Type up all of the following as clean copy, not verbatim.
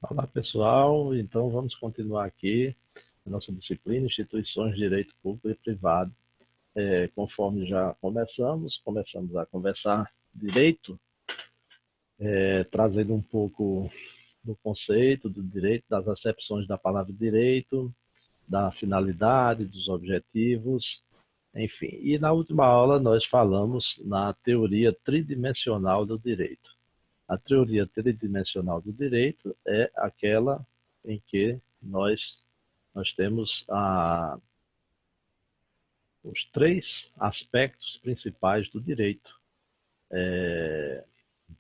Olá, pessoal. Então, vamos continuar aqui a nossa disciplina, Instituições de Direito Público e Privado. Conforme já começamos a conversar direito, trazendo um pouco do conceito do direito, das acepções da palavra direito, da finalidade, dos objetivos, enfim. E na última aula nós falamos na teoria tridimensional do direito. A teoria tridimensional do direito é aquela em que nós temos os três aspectos principais do direito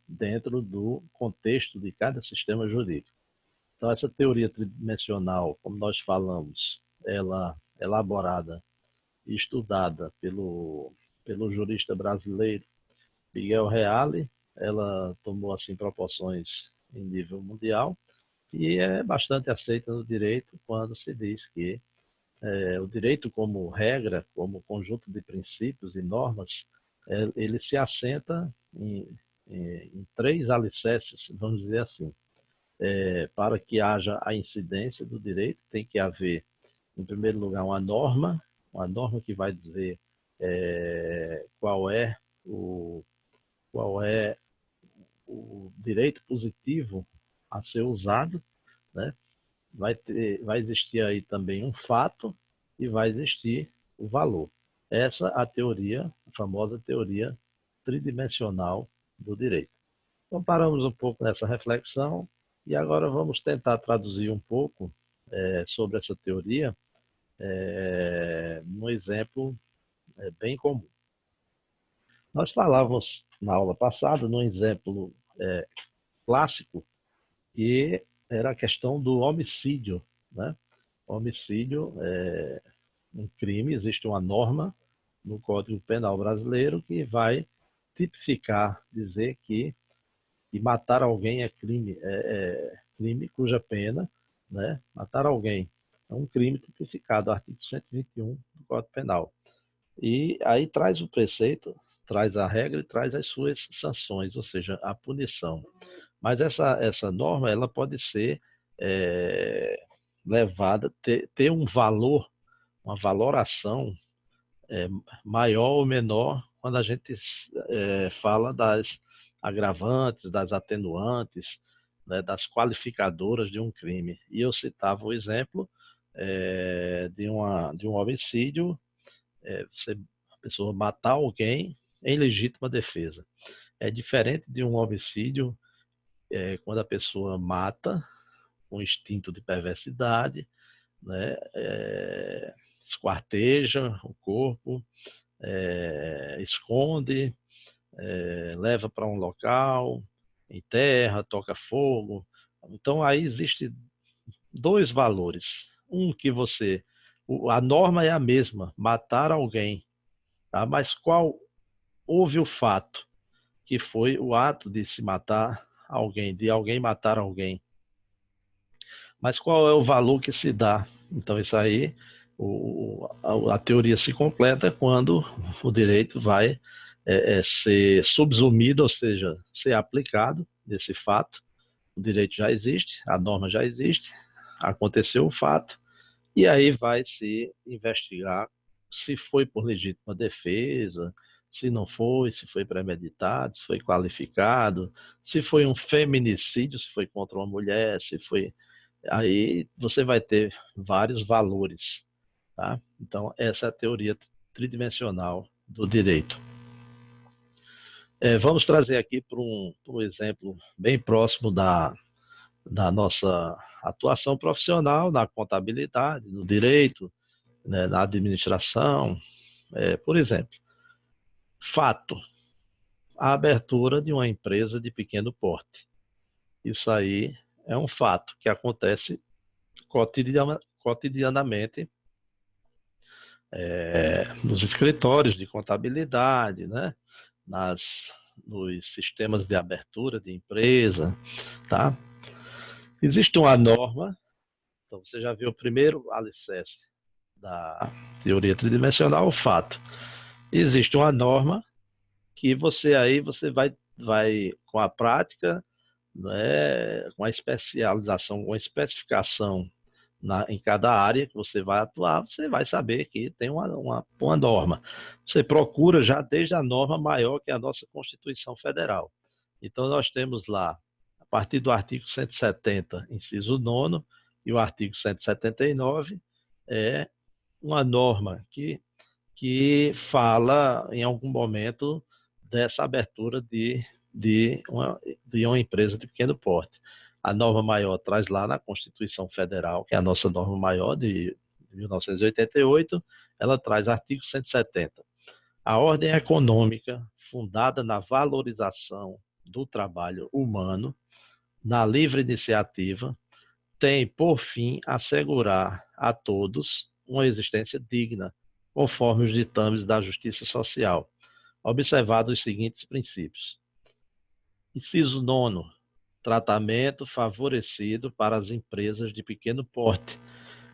dentro do contexto de cada sistema jurídico. Então, essa teoria tridimensional, como nós falamos, ela é elaborada e estudada pelo jurista brasileiro Miguel Reale. Ela tomou assim proporções em nível mundial e é bastante aceita no direito quando se diz que o direito como regra, como conjunto de princípios e normas, ele se assenta em três alicerces, vamos dizer assim. Para que haja a incidência do direito, tem que haver, em primeiro lugar, uma norma que vai dizer qual é qual é o direito positivo a ser usado, né? Vai existir aí também um fato e vai existir o valor. Essa é a teoria, a famosa teoria tridimensional do direito. Então, paramos um pouco nessa reflexão e agora vamos tentar traduzir um pouco sobre essa teoria num exemplo bem comum. Nós falávamos na aula passada num exemplo clássico, que era a questão do homicídio, né? Homicídio é um crime, existe uma norma no Código Penal brasileiro que vai tipificar, dizer que matar alguém é crime cuja pena, né? Matar alguém é um crime tipificado, artigo 121 do Código Penal. E aí traz o preceito, traz a regra e traz as suas sanções, ou seja, a punição. Mas essa norma ela pode ser levada, ter um valor, uma valoração maior ou menor quando a gente fala das agravantes, das atenuantes, né, das qualificadoras de um crime. E eu citava o exemplo de um homicídio, a pessoa matar alguém em legítima defesa. É diferente de um homicídio quando a pessoa mata com instinto de perversidade, né, esquarteja o corpo, esconde, leva para um local, enterra, toca fogo. Então aí existe dois valores. Um que a norma é a mesma, matar alguém, tá? Mas qual houve o fato, que foi o ato de se matar alguém, de alguém matar alguém. Mas qual é o valor que se dá? Então isso aí, a teoria se completa quando o direito vai ser subsumido, ou seja, ser aplicado nesse fato. O direito já existe, a norma já existe, aconteceu o fato, e aí vai se investigar se foi por legítima defesa, se não foi, se foi premeditado, se foi qualificado, se foi um feminicídio, se foi contra uma mulher, se foi. Aí você vai ter vários valores, tá? Então, essa é a teoria tridimensional do direito. Vamos trazer aqui para um exemplo bem próximo da nossa atuação profissional, na contabilidade, no direito, né, na administração. Por exemplo, fato, a abertura de uma empresa de pequeno porte. Isso aí é um fato que acontece cotidianamente nos escritórios de contabilidade, né? Nos sistemas de abertura de empresa, tá? Existe uma norma, então você já viu o primeiro alicerce da teoria tridimensional, o fato. Existe uma norma que você vai com a prática, né, com a especialização, com a especificação em cada área que você vai atuar, você vai saber que tem uma norma. Você procura já desde a norma maior, que é a nossa Constituição Federal. Então, nós temos lá, a partir do artigo 170, inciso 9, e o artigo 179, é uma norma que fala, em algum momento, dessa abertura de uma empresa de pequeno porte. A norma maior traz lá na Constituição Federal, que é a nossa norma maior de 1988, ela traz artigo 170. A ordem econômica, fundada na valorização do trabalho humano, na livre iniciativa, tem por fim assegurar a todos uma existência digna, conforme os ditames da justiça social, observados os seguintes princípios. Inciso 9. Tratamento favorecido para as empresas de pequeno porte,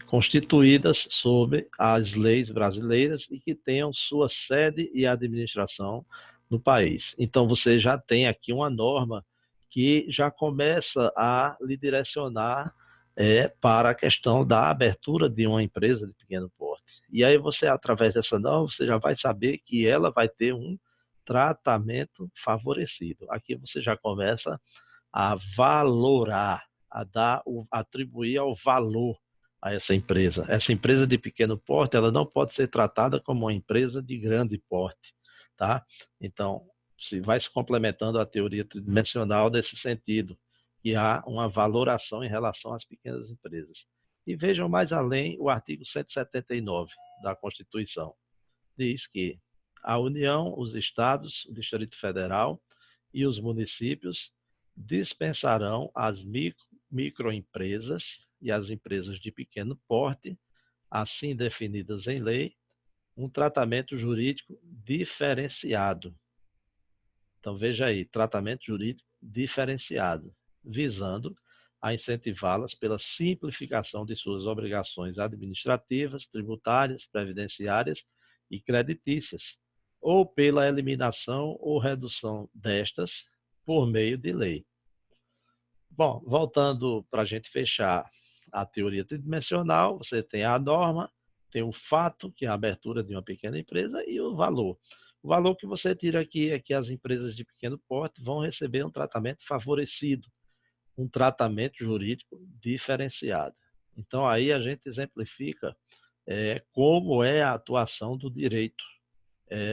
constituídas sob as leis brasileiras e que tenham sua sede e administração no país. Então, você já tem aqui uma norma que já começa a lhe direcionar para a questão da abertura de uma empresa de pequeno porte. E aí você, através dessa norma, você já vai saber que ela vai ter um tratamento favorecido. Aqui você já começa a valorar, atribuir ao valor a essa empresa. Essa empresa de pequeno porte, ela não pode ser tratada como uma empresa de grande porte, tá? Então, vai se complementando a teoria tridimensional nesse sentido, que há uma valoração em relação às pequenas empresas. E vejam mais além o artigo 179 da Constituição. Diz que a União, os Estados, o Distrito Federal e os municípios dispensarão às microempresas e às empresas de pequeno porte, assim definidas em lei, um tratamento jurídico diferenciado. Então, veja aí, tratamento jurídico diferenciado, visando a incentivá-las pela simplificação de suas obrigações administrativas, tributárias, previdenciárias e creditícias, ou pela eliminação ou redução destas por meio de lei. Bom, voltando para a gente fechar a teoria tridimensional, você tem a norma, tem o fato, que é a abertura de uma pequena empresa, e o valor. O valor que você tira aqui é que as empresas de pequeno porte vão receber um tratamento favorecido, um tratamento jurídico diferenciado. Então, aí a gente exemplifica como é a atuação do direito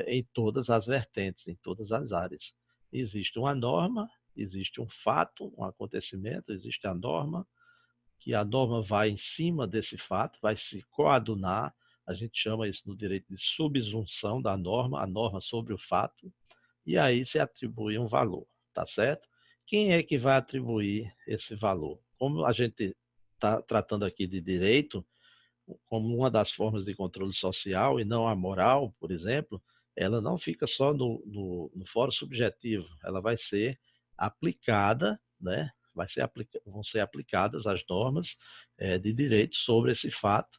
em todas as vertentes, em todas as áreas. Existe uma norma, existe um fato, um acontecimento, existe a norma, que a norma vai em cima desse fato, vai se coadunar, a gente chama isso no direito de subsunção da norma, a norma sobre o fato, e aí se atribui um valor, tá certo? Quem é que vai atribuir esse valor? Como a gente está tratando aqui de direito, como uma das formas de controle social e não a moral, por exemplo, ela não fica só no fórum subjetivo, ela vai ser aplicada, né? Vão ser aplicadas as normas de direito sobre esse fato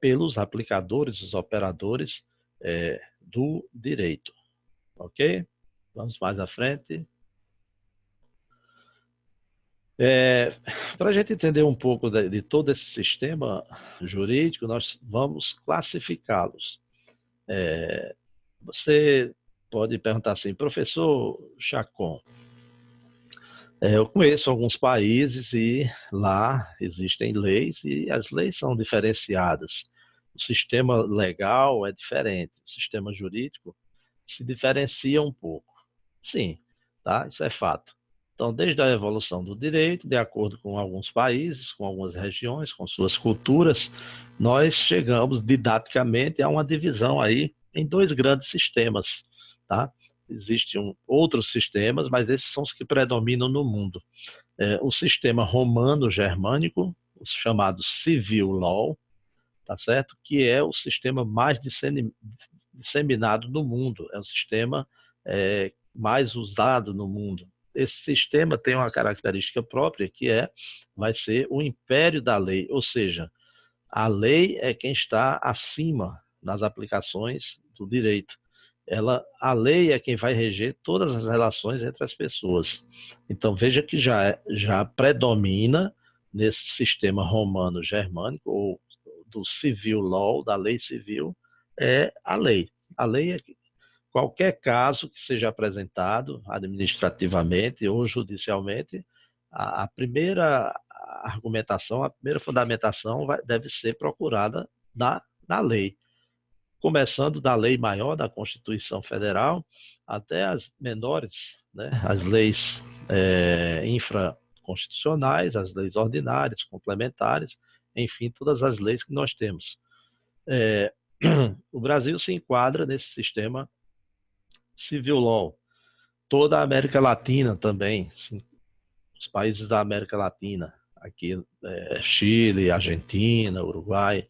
pelos aplicadores, os operadores do direito. Ok? Vamos mais à frente. Para a gente entender um pouco de todo esse sistema jurídico, nós vamos classificá-los. Você pode perguntar assim, professor Chacon, eu conheço alguns países e lá existem leis e as leis são diferenciadas. O sistema legal é diferente, o sistema jurídico se diferencia um pouco. Sim, tá? Isso é fato. Então, desde a evolução do direito, de acordo com alguns países, com algumas regiões, com suas culturas, nós chegamos didaticamente a uma divisão aí em dois grandes sistemas, tá? Existem outros sistemas, mas esses são os que predominam no mundo. O sistema romano-germânico, os chamados civil law, tá certo? Que é o sistema mais disseminado no mundo, é o sistema mais usado no mundo. Esse sistema tem uma característica própria que vai ser o império da lei, ou seja, a lei é quem está acima nas aplicações do direito. a lei é quem vai reger todas as relações entre as pessoas. Então veja que já predomina nesse sistema romano-germânico, ou do civil law, da lei civil, é a lei. A lei é qualquer caso que seja apresentado administrativamente ou judicialmente, a primeira argumentação, a primeira fundamentação deve ser procurada na lei, começando da lei maior, da Constituição Federal, até as menores, né, as leis infraconstitucionais, as leis ordinárias, complementares, enfim, todas as leis que nós temos. O Brasil se enquadra nesse sistema civil law. Toda a América Latina também, os países da América Latina, aqui Chile, Argentina, Uruguai,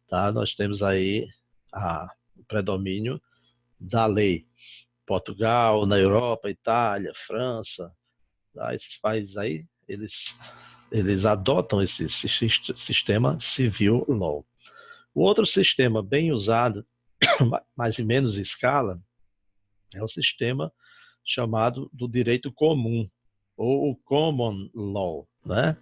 tá? Nós temos aí o predomínio da lei. Portugal, na Europa, Itália, França, tá? Esses países aí, eles adotam esse sistema civil law. O outro sistema bem usado, mas em menos escala, é o sistema chamado do direito comum, ou o common law, né?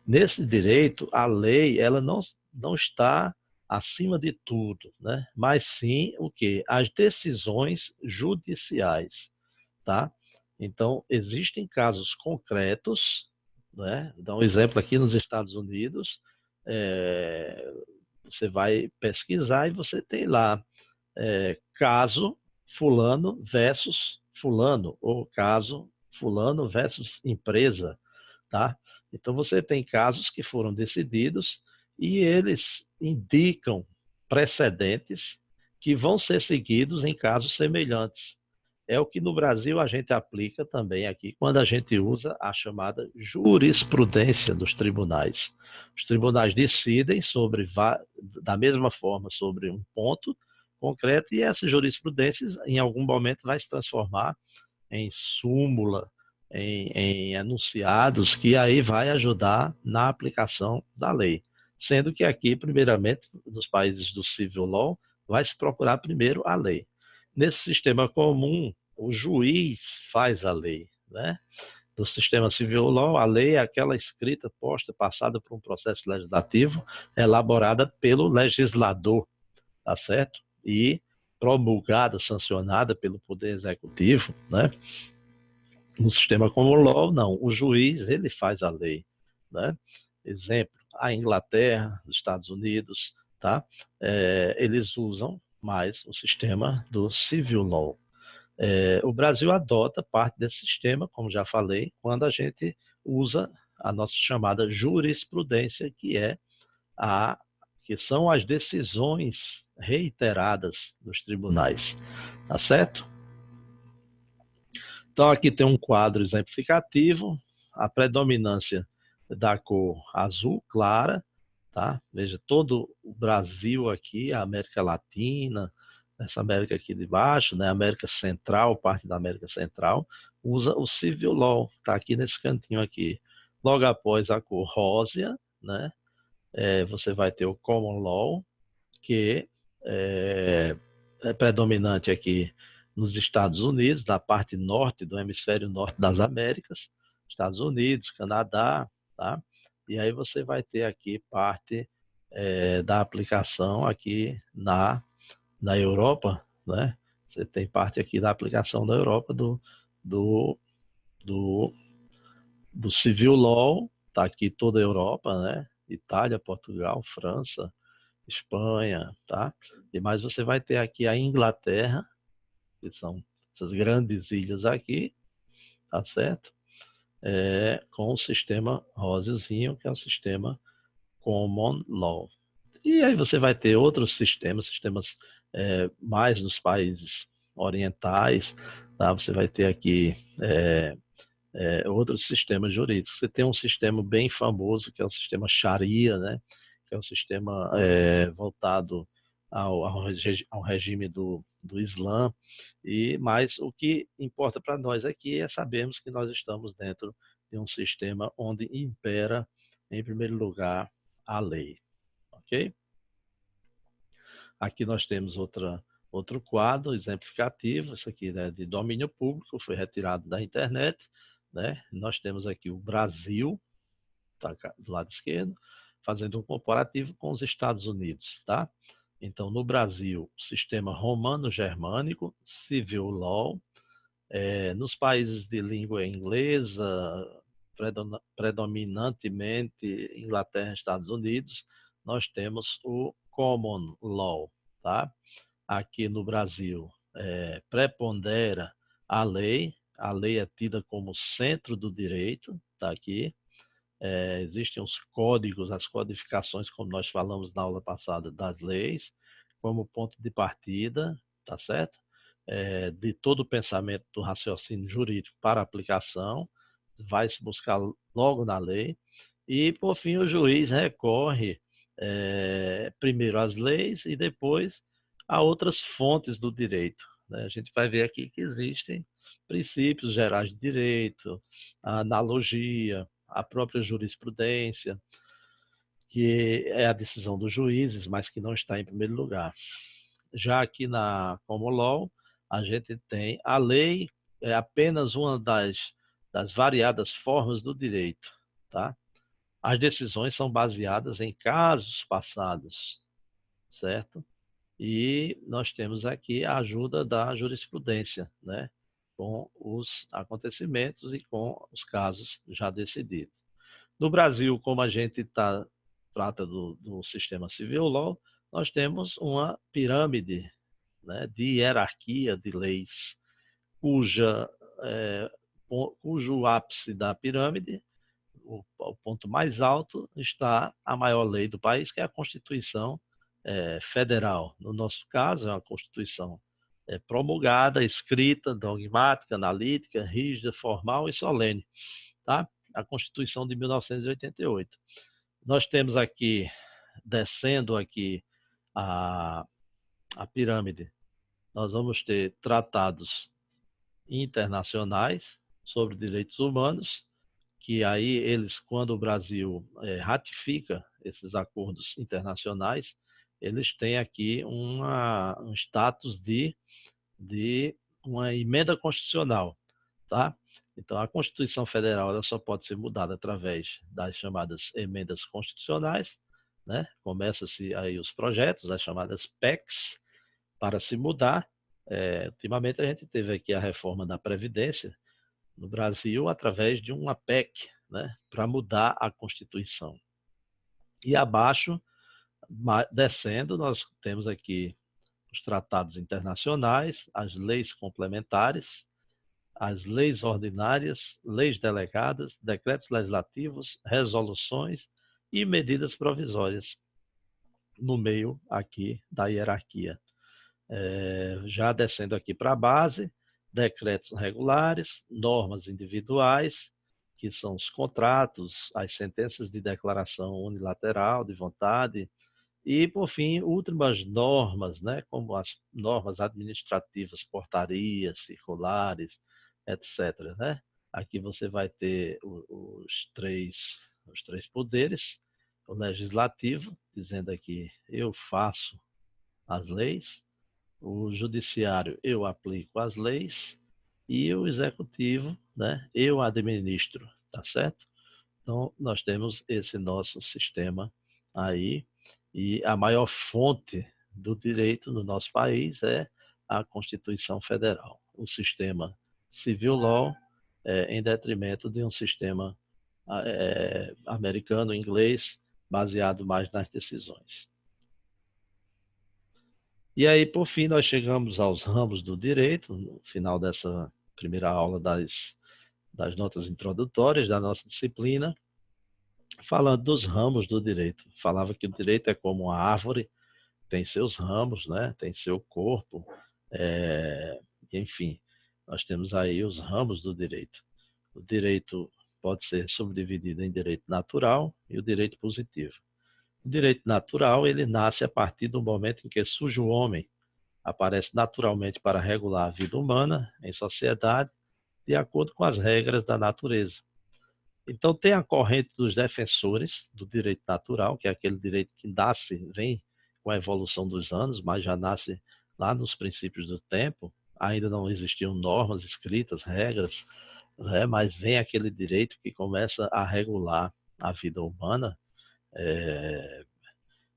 Nesse direito, a lei ela não está acima de tudo, né? Mas sim o que? As decisões judiciais, tá? Então, existem casos concretos, né? Dá um exemplo aqui nos Estados Unidos, você vai pesquisar e você tem lá caso fulano versus fulano, ou caso fulano versus empresa, tá? Então você tem casos que foram decididos e eles indicam precedentes que vão ser seguidos em casos semelhantes. É o que no Brasil a gente aplica também aqui, quando a gente usa a chamada jurisprudência dos tribunais. Os tribunais decidem da mesma forma sobre um ponto concreto e essa jurisprudência em algum momento vai se transformar em súmula, em enunciados, que aí vai ajudar na aplicação da lei. Sendo que aqui, primeiramente, nos países do civil law, vai se procurar primeiro a lei. Nesse sistema comum, o juiz faz a lei, né? Do sistema civil law, a lei é aquela escrita, posta, passada por um processo legislativo, elaborada pelo legislador, tá certo? E promulgada, sancionada pelo Poder Executivo, né? No sistema como o law, não. O juiz, ele faz a lei, né? Exemplo, a Inglaterra, os Estados Unidos, tá? Eles usam mais o sistema do civil law. O Brasil adota parte desse sistema, como já falei, quando a gente usa a nossa chamada jurisprudência, que são as decisões reiteradas dos tribunais, tá certo? Então aqui tem um quadro exemplificativo, a predominância da cor azul clara, tá? Veja, todo o Brasil aqui, a América Latina, essa América aqui de baixo, né? América Central, parte da América Central, usa o Civil Law, tá aqui nesse cantinho aqui. Logo após a cor rósea, né? Você vai ter o Common Law, que é predominante aqui nos Estados Unidos, na parte norte do hemisfério norte das Américas, Estados Unidos, Canadá, tá? E aí você vai ter aqui parte da aplicação aqui na Europa, né? Você tem parte aqui da aplicação da Europa do, do, do Civil Law, tá aqui toda a Europa, né? Itália, Portugal, França, Espanha, tá? E mais você vai ter aqui a Inglaterra, que são essas grandes ilhas aqui, tá certo? Com o sistema rosazinho, que é o sistema Common Law. E aí você vai ter outros sistemas mais nos países orientais, tá? Você vai ter aqui outros sistemas jurídicos. Você tem um sistema bem famoso, que é o sistema Sharia, né? Que é um sistema voltado ao regime do Islã. Mas o que importa para nós aqui é sabermos que nós estamos dentro de um sistema onde impera, em primeiro lugar, a lei. Ok? Aqui nós temos outra Outro quadro exemplificativo, isso aqui é de domínio público, foi retirado da internet, né? Nós temos aqui o Brasil, tá, do lado esquerdo, fazendo um comparativo com os Estados Unidos, tá? Então, no Brasil, sistema romano-germânico, civil law. Nos países de língua inglesa, predominantemente Inglaterra e Estados Unidos, nós temos o common law, tá? Aqui no Brasil, prepondera a lei é tida como centro do direito, tá aqui. Existem os códigos, as codificações, como nós falamos na aula passada, das leis, como ponto de partida, tá certo? De todo o pensamento do raciocínio jurídico para aplicação, vai se buscar logo na lei, e, por fim, o juiz recorre primeiro às leis e depois a outras fontes do direito, né? A gente vai ver aqui que existem princípios gerais de direito, a analogia, a própria jurisprudência, que é a decisão dos juízes, mas que não está em primeiro lugar. Já aqui na Common Law, a gente tem a lei, é apenas uma das variadas formas do direito, tá? As decisões são baseadas em casos passados, certo? E nós temos aqui a ajuda da jurisprudência, né? Com os acontecimentos e com os casos já decididos. No Brasil, como a gente trata do sistema civil law, nós temos uma pirâmide, né, de hierarquia de leis, cuja, é, cujo ápice da pirâmide, o ponto mais alto, está a maior lei do país, que é a Constituição Federal. No nosso caso, é uma Constituição promulgada, escrita, dogmática, analítica, rígida, formal e solene, tá? A Constituição de 1988. Nós temos aqui, descendo aqui a, a pirâmide, nós vamos ter tratados internacionais sobre direitos humanos, que aí eles, quando o Brasil ratifica esses acordos internacionais, eles têm aqui um status de uma emenda constitucional, tá? Então, a Constituição Federal ela só pode ser mudada através das chamadas emendas constitucionais, né? Começa-se aí os projetos, as chamadas PECs, para se mudar. Ultimamente a gente teve aqui a reforma da Previdência no Brasil através de uma PEC, né? Para mudar a Constituição. E abaixo, descendo, nós temos aqui os tratados internacionais, as leis complementares, as leis ordinárias, leis delegadas, decretos legislativos, resoluções e medidas provisórias no meio aqui da hierarquia. Já descendo aqui para a base, decretos regulares, normas individuais, que são os contratos, as sentenças de declaração unilateral de vontade, e, por fim, últimas normas, né, como as normas administrativas, portarias, circulares, etc., né? Aqui você vai ter os três poderes, o legislativo, dizendo aqui, eu faço as leis, o judiciário, eu aplico as leis, e o executivo, né, eu administro, tá certo? Então, nós temos esse nosso sistema aí, e a maior fonte do direito no nosso país é a Constituição Federal, o sistema civil law, em detrimento de um sistema americano, inglês, baseado mais nas decisões. E aí, por fim, nós chegamos aos ramos do direito, no final dessa primeira aula das notas introdutórias da nossa disciplina, falando dos ramos do direito. Falava que o direito é como uma árvore, tem seus ramos, né? Tem seu corpo, enfim, nós temos aí os ramos do direito. O direito pode ser subdividido em direito natural e o direito positivo. O direito natural, ele nasce a partir do momento em que surge o homem, aparece naturalmente para regular a vida humana em sociedade, de acordo com as regras da natureza. Então, tem a corrente dos defensores do direito natural, que é aquele direito que nasce, vem com a evolução dos anos, mas já nasce lá nos princípios do tempo, ainda não existiam normas escritas, regras, né? Mas vem aquele direito que começa a regular a vida humana. É,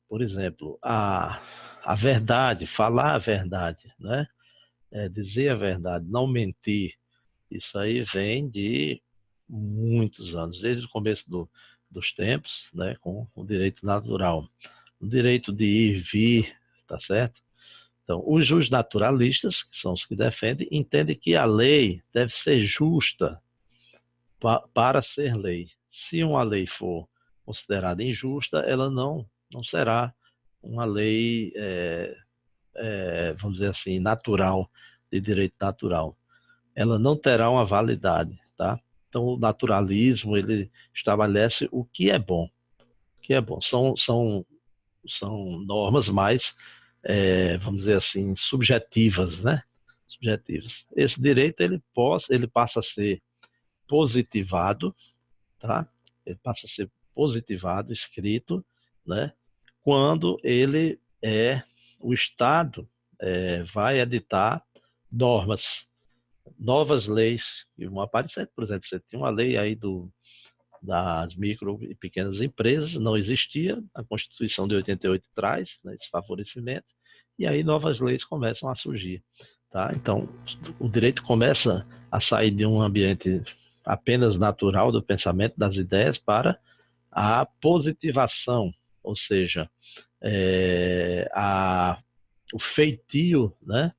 por exemplo, a verdade, falar a verdade, né? Dizer a verdade, não mentir. Isso aí vem de muitos anos, desde o começo dos tempos, né? Com o direito natural. O direito de ir e vir, tá certo? Então, os justnaturalistas, que são os que defendem, entendem que a lei deve ser justa para ser lei. Se uma lei for considerada injusta, ela não será uma lei, vamos dizer assim, natural, de direito natural. Ela não terá uma validade, tá? Então, o naturalismo, ele estabelece o que é bom. O que é bom. São normas mais, vamos dizer assim, subjetivas, né? Subjetivas. Esse direito, ele passa a ser positivado, tá? Ele passa a ser positivado, escrito, né? Quando o Estado vai editar normas, novas leis que vão aparecer. Por exemplo, você tem uma lei aí das micro e pequenas empresas, não existia, a Constituição de 88 traz, né, esse favorecimento, e aí novas leis começam a surgir. Tá? Então, o direito começa a sair de um ambiente apenas natural do pensamento, das ideias, para a positivação, ou seja, o feitio, né,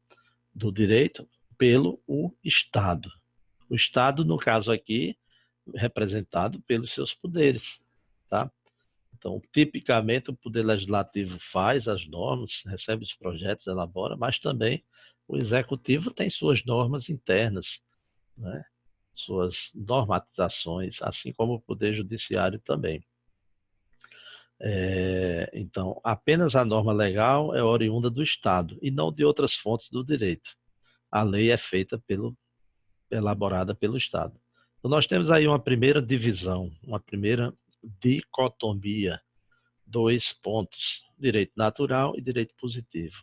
do direito pelo o Estado. O Estado, no caso aqui, representado pelos seus poderes, tá? Então, tipicamente, o Poder Legislativo faz as normas, recebe os projetos, elabora, mas também o Executivo tem suas normas internas, né? Suas normatizações, assim como o Poder Judiciário também. Então, apenas a norma legal é oriunda do Estado e não de outras fontes do direito. A lei é feita elaborada pelo Estado. Então, nós temos aí uma primeira divisão, uma primeira dicotomia, dois pontos, direito natural e direito positivo.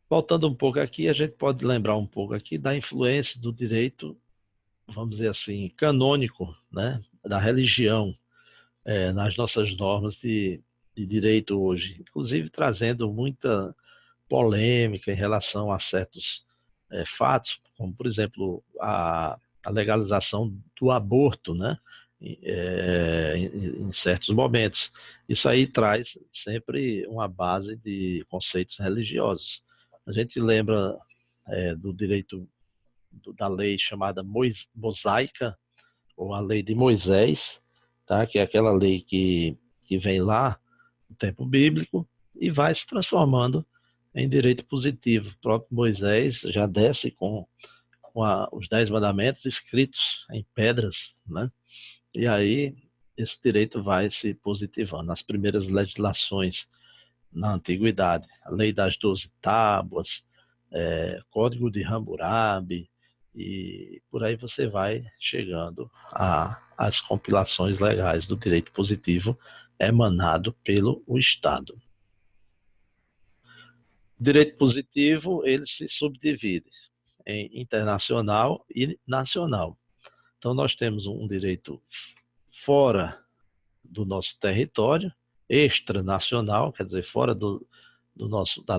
Voltando um pouco aqui, a gente pode lembrar um pouco aqui da influência do direito, vamos dizer assim, canônico, né, da religião, nas nossas normas de direito hoje, inclusive trazendo muita polêmica em relação a certos fatos, como, por exemplo, a legalização do aborto, né? Em certos momentos. Isso aí traz sempre uma base de conceitos religiosos. A gente lembra do direito da lei chamada mosaica, ou a lei de Moisés, tá? Que é aquela lei que vem lá no tempo bíblico e vai se transformando em direito positivo. O próprio Moisés já desce com os 10 mandamentos escritos em pedras, né? E aí esse direito vai se positivando. As primeiras legislações na antiguidade, a lei das 12 tábuas, Código de Hammurabi, e por aí você vai chegando às compilações legais do direito positivo emanado pelo Estado. O direito positivo, ele se subdivide em internacional e nacional. Então, nós temos um direito fora do nosso território, extranacional, quer dizer, fora da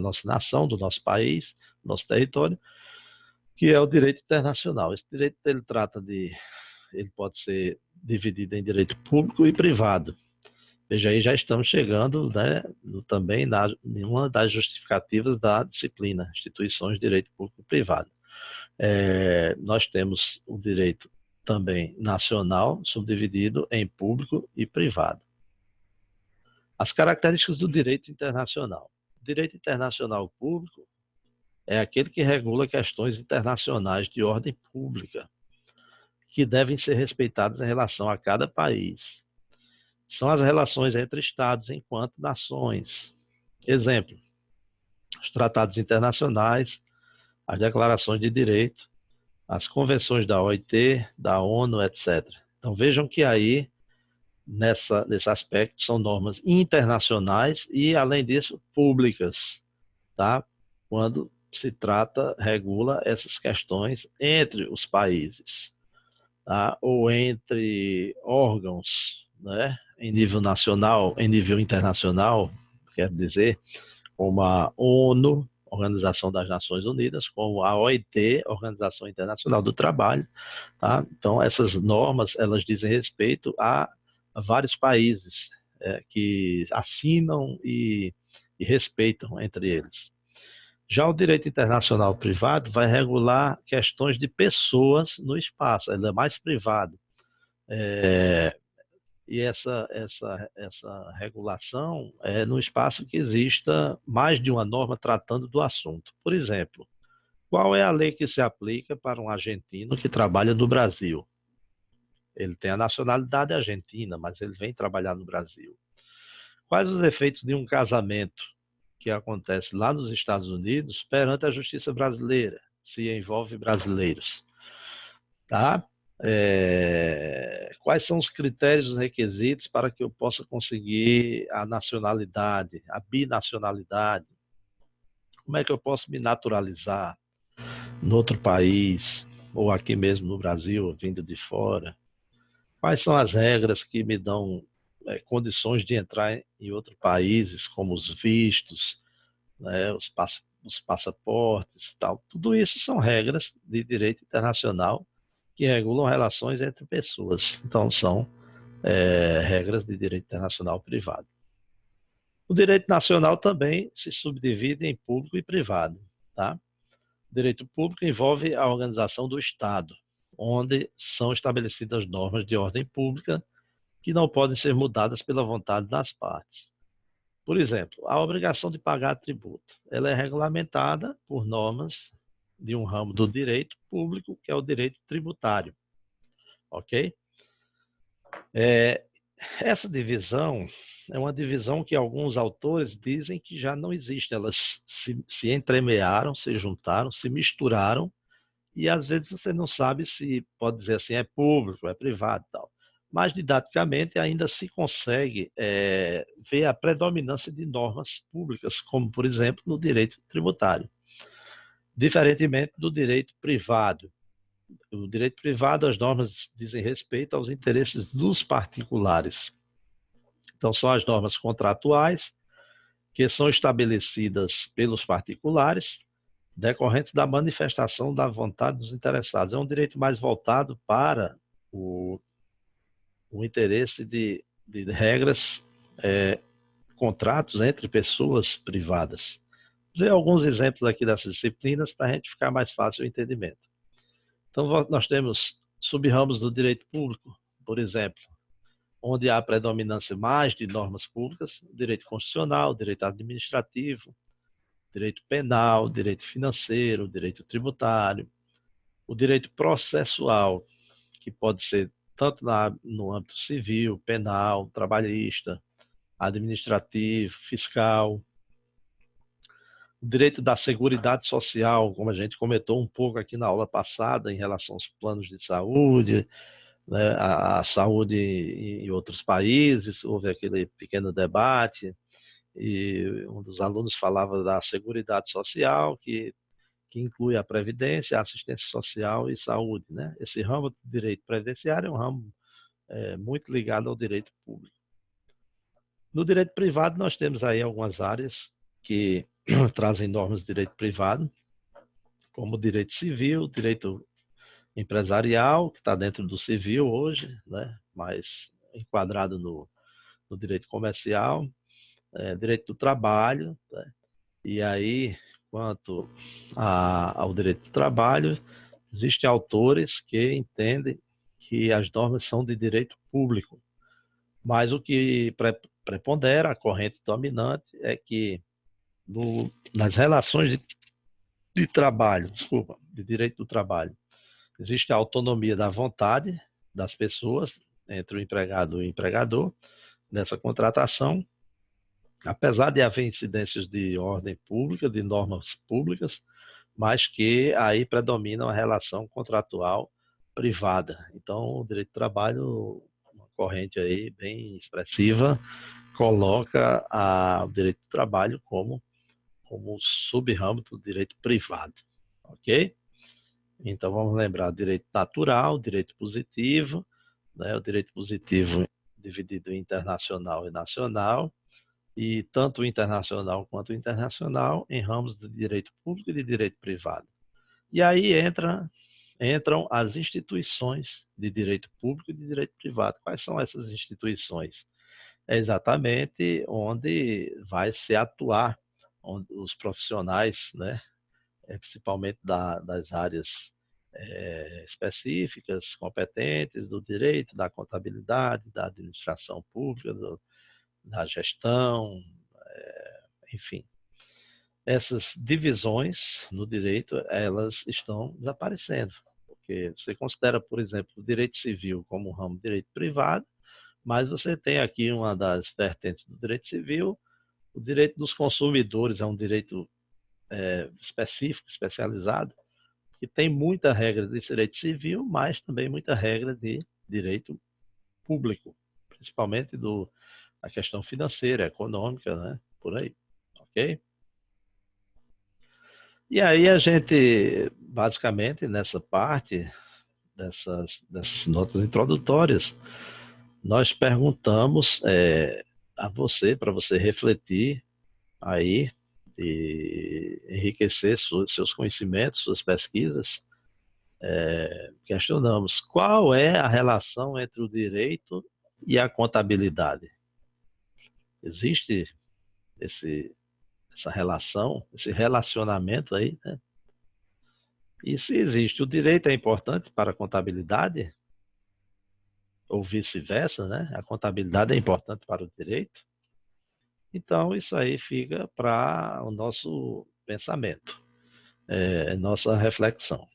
nossa nação, do nosso país, do nosso território, que é o direito internacional. Esse direito ele pode ser dividido em direito público e privado. Veja aí, já estamos chegando, né, também em uma das justificativas da disciplina, instituições de direito público e privado. Nós temos o direito também nacional, subdividido em público e privado. As características do direito internacional. O direito internacional público é aquele que regula questões internacionais de ordem pública, que devem ser respeitadas em relação a cada país. São as relações entre Estados enquanto nações. Exemplo, os tratados internacionais, as declarações de direito, as convenções da OIT, da ONU, etc. Então vejam que aí nesse aspecto, são normas internacionais e, além disso, públicas, tá? Quando se trata, regula essas questões entre os países, tá? Ou entre órgãos, né? Em nível nacional, em nível internacional, quer dizer, como a ONU, Organização das Nações Unidas, como a OIT, Organização Internacional do Trabalho, tá? Então, essas normas, elas dizem respeito a vários países que assinam e respeitam entre eles. Já o direito internacional privado vai regular questões de pessoas no espaço, ele é mais privado. E essa regulação é no espaço que exista mais de uma norma tratando do assunto. Por exemplo, qual é a lei que se aplica para um argentino que trabalha no Brasil? Ele tem a nacionalidade argentina, mas ele vem trabalhar no Brasil. Quais os efeitos de um casamento que acontece lá nos Estados Unidos perante a justiça brasileira, se envolve brasileiros? Tá? Quais são os critérios e requisitos para que eu possa conseguir a nacionalidade, a binacionalidade? Como é que eu posso me naturalizar no outro país, ou aqui mesmo no Brasil, vindo de fora? Quais são as regras que me dão condições de entrar em outros países, como os vistos, né, os passaportes, tal? Tudo isso são regras de direito internacional que regulam relações entre pessoas. Então, são regras de direito internacional privado. O direito nacional também se subdivide em público e privado. Tá? O direito público envolve a organização do Estado, onde são estabelecidas normas de ordem pública que não podem ser mudadas pela vontade das partes. Por exemplo, a obrigação de pagar tributo, ela é regulamentada por normas de um ramo do direito público, que é o direito tributário, ok? Essa divisão é uma divisão que alguns autores dizem que já não existe, elas se entremearam, se juntaram, se misturaram, e às vezes você não sabe se pode dizer assim, é público, é privado e tal. Mas, didaticamente, ainda se consegue ver a predominância de normas públicas, como, por exemplo, no direito tributário. Diferentemente do direito privado. O direito privado, as normas dizem respeito aos interesses dos particulares. Então, são as normas contratuais, que são estabelecidas pelos particulares, decorrentes da manifestação da vontade dos interessados. É um direito mais voltado para o interesse de regras, contratos entre pessoas privadas. Vou dar alguns exemplos aqui dessas disciplinas para a gente ficar mais fácil o entendimento. Então, nós temos sub-ramos do direito público, por exemplo, onde há predominância mais de normas públicas, direito constitucional, direito administrativo, direito penal, direito financeiro, direito tributário, o direito processual, que pode ser tanto no âmbito civil, penal, trabalhista, administrativo, fiscal, o direito da seguridade social, como a gente comentou um pouco aqui na aula passada, em relação aos planos de saúde, né, a saúde em outros países, houve aquele pequeno debate, e um dos alunos falava da seguridade social, que inclui a previdência, a assistência social e saúde. Né? Esse ramo do direito previdenciário é um ramo muito ligado ao direito público. No direito privado, nós temos aí algumas áreas que trazem normas de direito privado, como o direito civil, direito empresarial, que está dentro do civil hoje, né? Mas enquadrado no direito comercial, direito do trabalho, né? E aí, quanto ao direito do trabalho, existem autores que entendem que as normas são de direito público, mas o que prepondera, a corrente dominante, é que nas relações de trabalho, de direito do trabalho, existe a autonomia da vontade das pessoas, entre o empregado e o empregador, nessa contratação, apesar de haver incidências de ordem pública, de normas públicas, mas que aí predomina a relação contratual privada. Então, o direito do trabalho, uma corrente aí bem expressiva coloca o direito do trabalho como sub-ramo do direito privado, ok? Então vamos lembrar direito natural, direito positivo, né? O direito positivo dividido em internacional e nacional, e tanto o internacional quanto o internacional em ramos de direito público e de direito privado. E aí entram as instituições de direito público e de direito privado. Quais são essas instituições? É exatamente onde vai se atuar onde os profissionais, né, principalmente das áreas específicas, competentes do direito, da contabilidade, da administração pública, da gestão, enfim. Essas divisões no direito, elas estão desaparecendo. Porque você considera, por exemplo, o direito civil como um ramo de direito privado, mas você tem aqui uma das vertentes do direito civil, o direito dos consumidores é um direito específico, especializado, que tem muita regra de direito civil, mas também muita regra de direito público, principalmente a questão financeira, econômica, né? Por aí, ok? E aí a gente, basicamente, nessa parte dessas notas introdutórias, nós perguntamos a você, para você refletir aí e enriquecer seus conhecimentos, suas pesquisas. Questionamos qual é a relação entre o direito e a contabilidade. Existe essa relação, esse relacionamento aí, né? E se existe, o direito é importante para a contabilidade? Ou vice-versa, né? A contabilidade é importante para o direito? Então, isso aí fica para o nosso pensamento, nossa reflexão.